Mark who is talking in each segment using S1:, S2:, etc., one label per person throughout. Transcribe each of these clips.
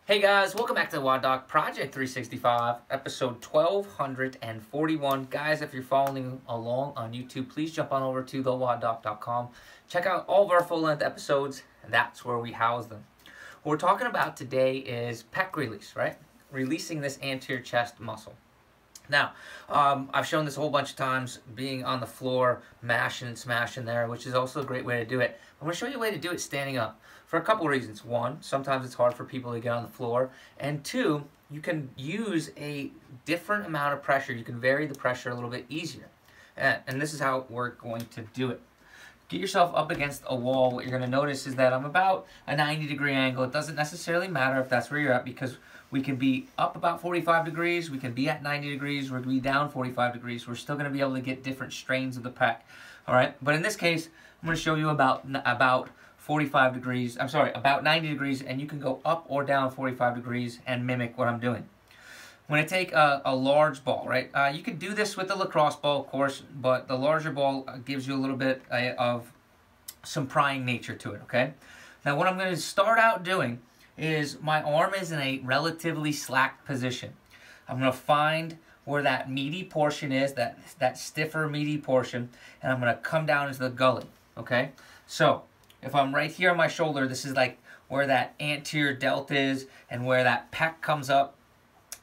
S1: Hey guys, welcome back to the WODdoc Project 365, episode 1241. Guys, if you're following along on YouTube, please jump on over to thewoddoc.com. Check out all of our full-length episodes, and that's where we house them. What we're talking about today is pec release, right? Releasing this anterior chest muscle. Now, I've shown this a whole bunch of times, being on the floor, mashing and smashing there, which is also a great way to do it. I'm going to show you a way to do it standing up for a couple reasons. One, sometimes it's hard for people to get on the floor. And two, you can use a different amount of pressure. You can vary the pressure a little bit easier. And this is how we're going to do it. Get yourself up against a wall. What you're going to notice is that I'm about a 90-degree angle. It doesn't necessarily matter if that's where you're at, because we can be up about 45 degrees, we can be at 90 degrees, we can be down 45 degrees. We're still going to be able to get different strains of the pec. All right, but in this case, I'm going to show you about 45 degrees. I'm sorry, about 90 degrees, and you can go up or down 45 degrees and mimic what I'm doing. I'm going to take a large ball, right? You can do this with the lacrosse ball, of course, but the larger ball gives you a little bit of some prying nature to it, okay? Now, what I'm going to start out doing is my arm is in a relatively slack position. I'm going to find where that meaty portion is, that stiffer meaty portion, and I'm going to come down into the gully, okay? So, if I'm right here on my shoulder, this is like where that anterior delt is and where that pec comes up.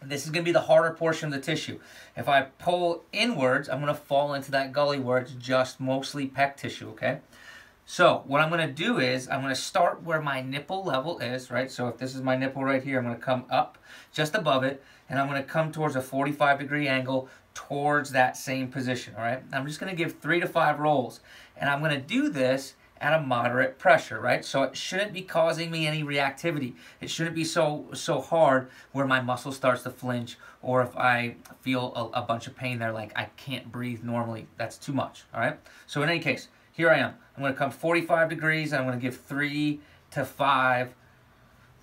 S1: This is going to be the harder portion of the tissue. If I pull inwards, I'm going to fall into that gully where it's just mostly pec tissue, okay? So what I'm going to do is I'm going to start where my nipple level is, right? So if this is my nipple right here, I'm going to come up just above it, and I'm going to come towards a 45-degree angle towards that same position, all right? I'm just going to give 3 to 5 rolls, and I'm going to do this at a moderate pressure, right? So it shouldn't be causing me any reactivity. It shouldn't be so hard where my muscle starts to flinch, or if I feel a bunch of pain there, like I can't breathe normally. That's too much, all right? So in any case, here I am. I'm going to come 45 degrees, and I'm going to give 3 to 5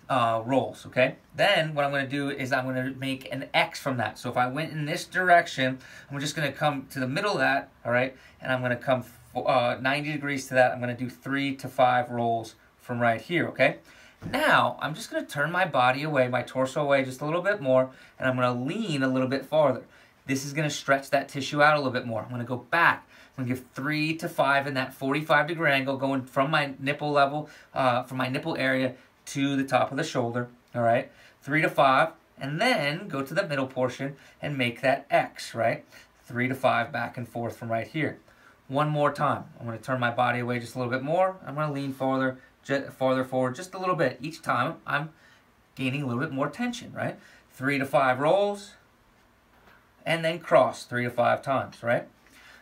S1: rolls, okay? Then what I'm going to do is I'm going to make an X from that. So if I went in this direction, I'm just going to come to the middle of that, all right? And I'm going to come 90 degrees to that. I'm going to do 3 to 5 rolls from right here, okay? Now, I'm just going to turn my body away, my torso away just a little bit more, and I'm going to lean a little bit farther. This is going to stretch that tissue out a little bit more. I'm going to go back. I'm going to give 3 to 5 in that 45-degree angle, going from my nipple level, from my nipple area to the top of the shoulder, all right? 3 to 5, and then go to the middle portion and make that X, right? 3 to 5 back and forth from right here. One more time. I'm going to turn my body away just a little bit more. I'm going to lean farther forward just a little bit. Each time I'm gaining a little bit more tension, right? 3 to 5 rolls, and then cross 3 to 5 times, right?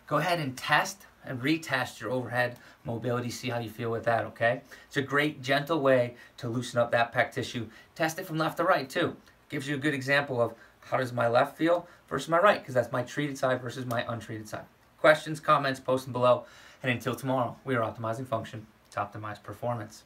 S1: Go ahead and test and retest your overhead mobility. See how you feel with that, okay? It's a great, gentle way to loosen up that pec tissue. Test it from left to right, too. Gives you a good example of how does my left feel versus my right, because that's my treated side versus my untreated side. Questions, comments, post them below. And until tomorrow, we are optimizing function to optimize performance.